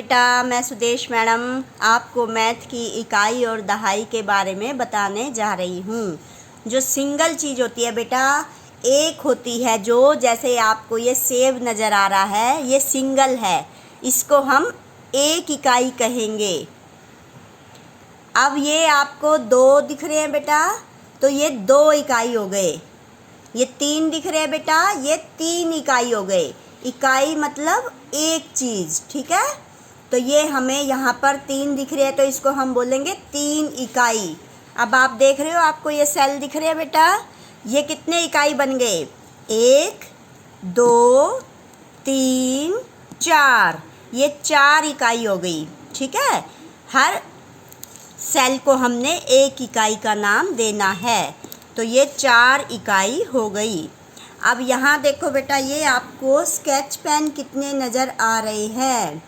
बेटा, मैं सुदेश मैडम आपको मैथ की इकाई और दहाई के बारे में बताने जा रही हूँ। जो सिंगल चीज़ होती है बेटा, एक होती है जो, जैसे आपको ये सेब नज़र आ रहा है, ये सिंगल है, इसको हम एक इकाई कहेंगे। अब ये आपको दो दिख रहे हैं बेटा, तो ये दो इकाई हो गए। ये तीन दिख रहे हैं बेटा, ये तीन इकाई हो गए। इकाई मतलब एक चीज़, ठीक है। तो ये हमें यहाँ पर तीन दिख रहे हैं, तो इसको हम बोलेंगे तीन इकाई। अब आप देख रहे हो, आपको ये सेल दिख रहे हैं बेटा, ये कितने इकाई बन गए? एक, दो, तीन, चार, ये चार इकाई हो गई, ठीक है। हर सेल को हमने एक इकाई का नाम देना है, तो ये चार इकाई हो गई। अब यहाँ देखो बेटा, ये आपको स्केच पेन कितने नज़र आ रहे हैं?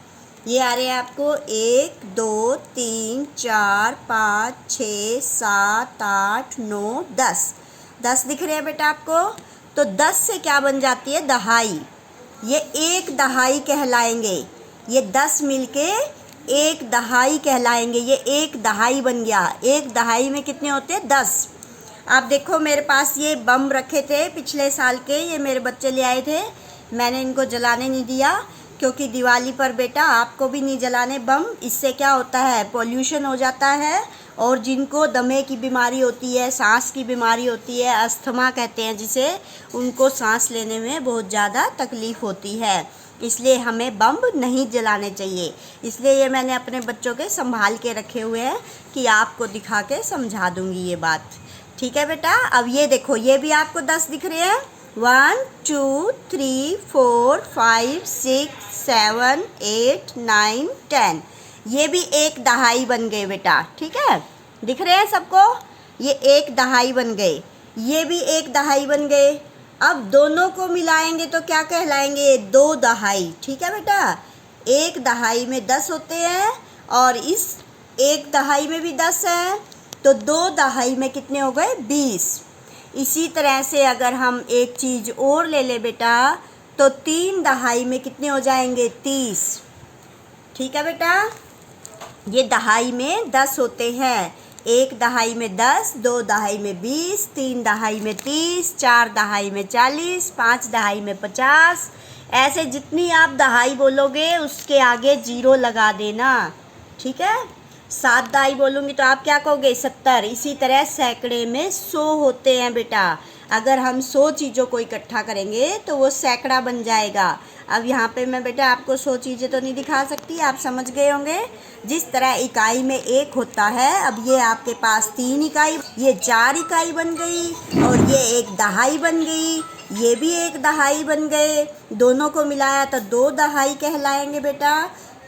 ये आ रहे हैं आपको 1, 2, 3, 4, 5, 6, 7, 8, 9, 10। 10 दिख रहे हैं बेटा आपको? तो 10 से क्या बन जाती है? दहाई। ये एक दहाई कहलाएंगे। ये 10 मिलके एक दहाई कहलाएंगे। ये एक दहाई बन गया। एक दहाई में कितने होते हैं? 10। आप देखो, मेरे पास ये बम रखे थे पिछले साल के, ये मेरे बच्चे ले आए थे। मैंने इनको जलाने नहीं दिया, क्योंकि दिवाली पर बेटा आपको भी नहीं जलाने बम। इससे क्या होता है? पोल्यूशन हो जाता है, और जिनको दमे की बीमारी होती है, सांस की बीमारी होती है, अस्थमा कहते हैं जिसे, उनको सांस लेने में बहुत ज़्यादा तकलीफ़ होती है। इसलिए हमें बम नहीं जलाने चाहिए। इसलिए ये मैंने अपने बच्चों के संभाल के रखे हुए हैं कि आपको दिखा के समझा दूँगी ये बात, ठीक है बेटा। अब ये देखो, ये भी आपको 10 दिख रहे हैं। 1, 2, 3, 4, 5, 6, 7, 8, 9, 10। ये भी एक दहाई बन गए बेटा, ठीक है। दिख रहे हैं सबको? ये एक दहाई बन गए, ये भी एक दहाई बन गए। अब दोनों को मिलाएंगे तो क्या कहलाएंगे? दो दहाई, ठीक है बेटा। एक दहाई में 10 होते हैं, और इस एक दहाई में भी 10 हैं, तो दो दहाई में कितने हो गए? 20। इसी तरह से अगर हम एक चीज़ और ले ले बेटा, तो तीन दहाई में कितने हो जाएंगे? 30, ठीक है बेटा। ये दहाई में 10 होते हैं। एक दहाई में 10, दो दहाई में 20, तीन दहाई में 30, चार दहाई में 40, पाँच दहाई में 50। ऐसे जितनी आप दहाई बोलोगे उसके आगे 0 लगा देना, ठीक है। 7 दहाई बोलूँगी तो आप क्या कहोगे? 70। इसी तरह सैकड़े में 100 होते हैं बेटा। अगर हम 100 चीज़ों को इकट्ठा करेंगे तो वो सैकड़ा बन जाएगा। अब यहाँ पे मैं बेटा आपको 100 चीज़ें तो नहीं दिखा सकती, आप समझ गए होंगे। जिस तरह इकाई में एक होता है, अब ये आपके पास 3 इकाई, ये 4 इकाई बन गई, और ये एक दहाई बन गई, ये भी एक दहाई बन गए। दोनों को मिलाया तो 2 दहाई कहलाएंगे बेटा,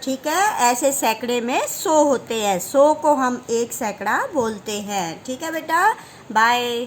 ठीक है। ऐसे सैकड़े में 100 होते हैं। 100 को हम एक सैकड़ा बोलते हैं, ठीक है बेटा। बाय।